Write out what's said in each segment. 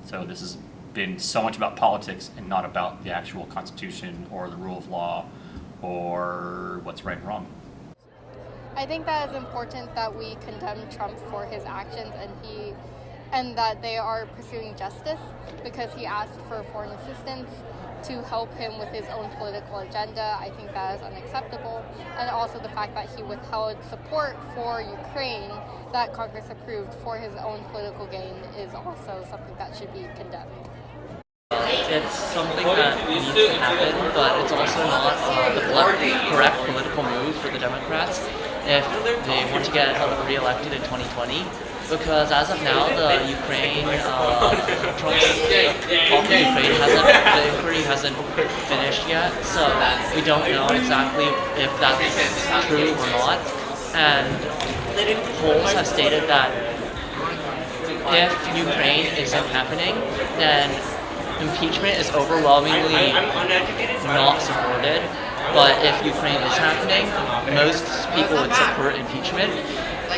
So this has been so much about politics and not about the actual Constitution or the rule of law or what's right and wrong. I think that it's important that we condemn Trump for his actions and that they are pursuing justice, because he asked for foreign assistance to help him with his own political agenda. I think that is unacceptable. And also the fact that he withheld support for Ukraine that Congress approved for his own political gain is also something that should be condemned. It's something that needs to happen, but it's also not the correct political move for the Democrats if they want to get re-elected in 2020. Because as of now, the inquiry hasn't finished yet, so we don't know exactly if that's true or not. And polls have stated that if Ukraine isn't happening, then impeachment is overwhelmingly not supported. But if Ukraine is happening, most people would support impeachment.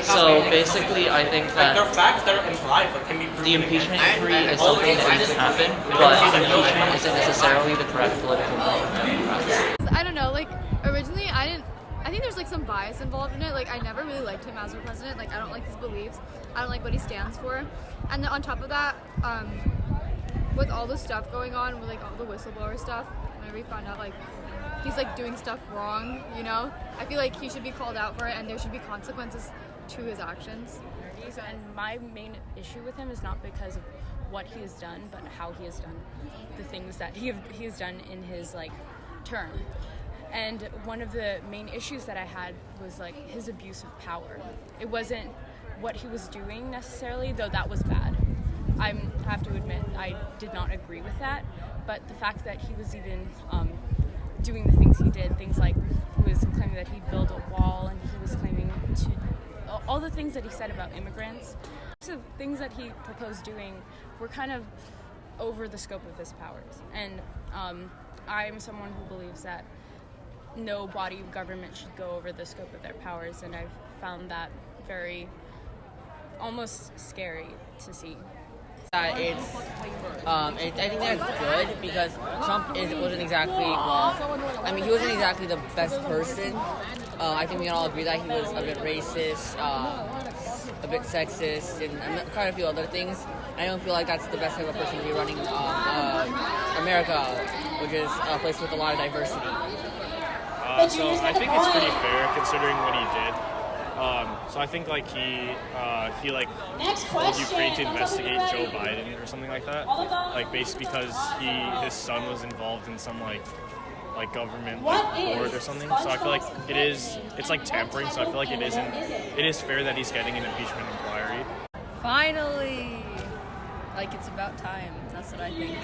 So basically, I think that the impeachment inquiry is something that needs to happen, but impeachment isn't necessarily the correct political move. I don't know, like, originally I think there's like some bias involved in it. Like, I never really liked him as a president. Like, I don't like his beliefs. I don't like what he stands for. And then on top of that, with all the stuff going on, with like all the whistleblower stuff, whenever we found out like he's like doing stuff wrong, you know, I feel like he should be called out for it and there should be consequences to his actions. And my main issue with him is not because of what he has done, but how he has done the things that he has done in his like term. And one of the main issues that I had was like his abuse of power. It wasn't what he was doing necessarily, though that was bad. I have to admit I did not agree with that, but the fact that he was even doing the things he did, things like he was claiming that he'd build a wall, and he was claiming to all the things that he said about immigrants, so things that he proposed doing were kind of over the scope of his powers. And I am someone who believes that no body of government should go over the scope of their powers, and I've found that very almost scary to see. I think that's good because Trump wasn't exactly, he wasn't exactly the best person. I think we can all agree that he was a bit racist, a bit sexist, and quite a few other things. I don't feel like that's the best type of person to be running America, which is a place with a lot of diversity. So I think it's pretty fair considering what he did. So I think like he told Ukraine to investigate Joe Biden or something like that, like basically because his son was involved in some like government board or something. So I feel like it's like tampering. So I feel like it is fair that he's getting an impeachment inquiry. Finally, like it's about time. That's what I think.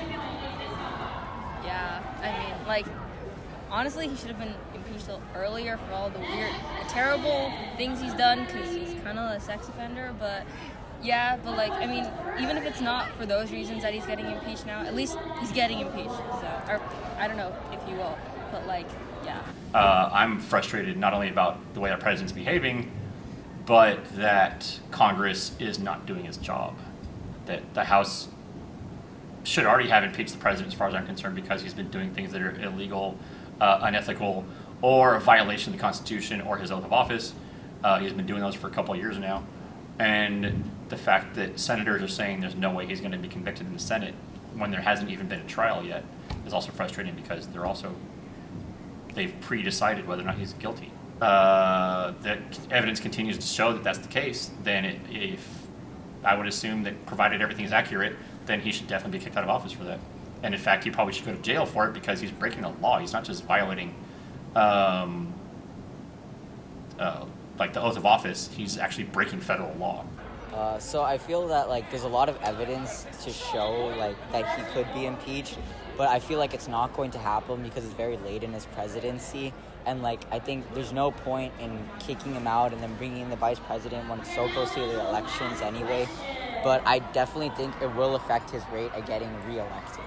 Yeah, I mean, like, honestly, he should have been impeached earlier for all the weird, terrible things he's done, because he's kind of a sex offender, but yeah, but like, I mean, even if it's not for those reasons that he's getting impeached now, at least he's getting impeached, so, or I don't know if you will, but like, yeah. I'm frustrated not only about the way our president's behaving, but that Congress is not doing its job. That the House should already have impeached the president as far as I'm concerned, because he's been doing things that are illegal, unethical, or a violation of the Constitution or his oath of office. He's been doing those for a couple of years now. And the fact that senators are saying there's no way he's going to be convicted in the Senate when there hasn't even been a trial yet is also frustrating, because they've pre-decided whether or not he's guilty. The evidence continues to show that that's the case, then if I would assume that provided everything is accurate, then he should definitely be kicked out of office for that. And in fact, he probably should go to jail for it, because he's breaking the law. He's not just violating like the oath of office, he's actually breaking federal law. So I feel that like there's a lot of evidence to show like that he could be impeached, but I feel like it's not going to happen because it's very late in his presidency, and like I think there's no point in kicking him out and then bringing in the vice president when it's so close to the elections anyway. But I definitely think it will affect his rate of getting reelected.